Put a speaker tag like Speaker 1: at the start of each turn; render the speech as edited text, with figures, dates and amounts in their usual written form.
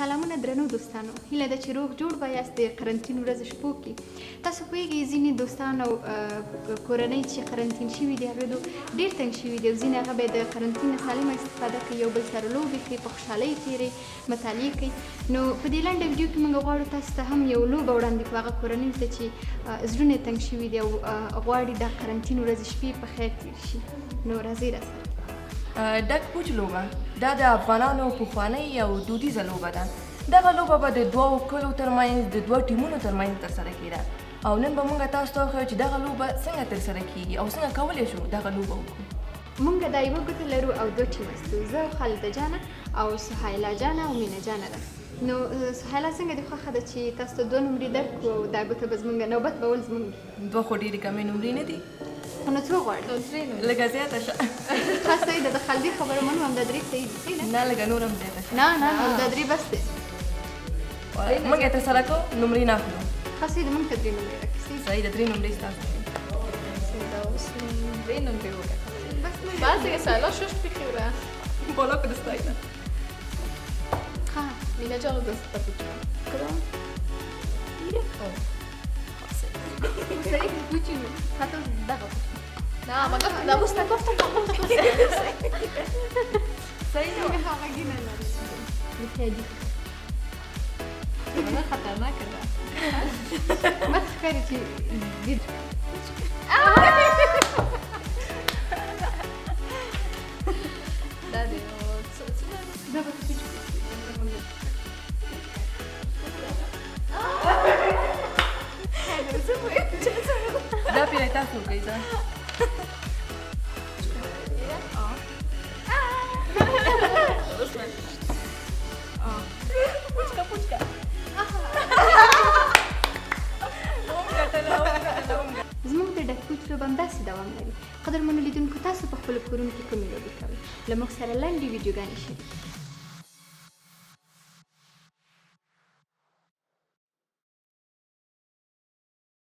Speaker 1: سلامونه درنو دوستانو، هیله ده چې روغ جوړ به یاست د قرنطین ورځې شپو کې. تاسو پوهېږئ ځینې دوستان او کورنۍ چې قرنطین شوي دي هغوی ډېر تنګ شوي دي او ځینې هغه به د قرنطین نه سالمه استفاده کوي، یو بل سره لوبې کوي، په خوشحالۍ تېرې مطالعې کوي. نو په دې لنډه ویډیو کې موږ غواړو تاسو ته هم یو لوبه وړاندې کړو هغه کورنیو ته چې زړونه یې تنګ شوي دي او غواړي د قرنطین ورځې شپې په خیر تېر شي. نو راځئ راسره.
Speaker 2: ډک پوچ لوبه دا د افغانانو پخوانۍ او دودیزه لوبه ده. دغه لوبه به د دوو کلو ترمنځ د دوه ټیمونو ترمنځ ترسره کېده او نن به موږ تاسو ته وښیو چې دغه لوبه څنګه ترسره کېږي او څنګه کولی شو دغه لوبه وکړو.
Speaker 1: موږ دا یوه ګوته لرو او دوه ټیمه ستو، زه خالده جانه او سهیله جانه او مینه جانه ده. نو سهیله څنګه دې خوښه ده چې تاسو ته دوه نومرې درکړو او دا ګوته به زموږ نوبت به ول زموږ
Speaker 2: دوه خو ډېرې کمې نومرې نه دي،
Speaker 1: خو نو څو غواړې؟
Speaker 2: لږه زیاته شه.
Speaker 1: ښه صحیح ده، د خالدې خبره منو، همدا درې صحیح دي. صحیح ده؟
Speaker 2: نه لږه نور هم زیاته شه.
Speaker 1: نه همدا درې بس دی.
Speaker 2: موږ یې ترسره کوو، نومرې نه اخلو.
Speaker 1: ښه صحیح ده، موږ ته درې نومرې راکړي.
Speaker 2: صحیح ده، درې نومرې ستاسو دي.
Speaker 3: درې نومرې وکړه.
Speaker 1: بس
Speaker 3: بعضې سالا شش بخیره
Speaker 2: بالا که دستایده.
Speaker 1: ښه
Speaker 3: مینه جان رو دست بپوچم.
Speaker 1: کدام؟ صحیح که پوچیم حتی دغه
Speaker 3: نه ما گفتم
Speaker 1: صحیح ده همگی نلري بخیادی
Speaker 3: من خطرناکه ده
Speaker 1: ما تخکاری چې دید
Speaker 3: دا دی
Speaker 1: دا به پوچ
Speaker 2: دا پیره تاسو وکړئ ځه. پوچکا
Speaker 1: زموږ د ډک پوچ لوبه همداسې دوام لري. قدرمنو لیدونکو، تاسو په خپلو کورونو کې کومې لوبې کوئ؟ له موږ سره لنډې ویډیوګانې شریکې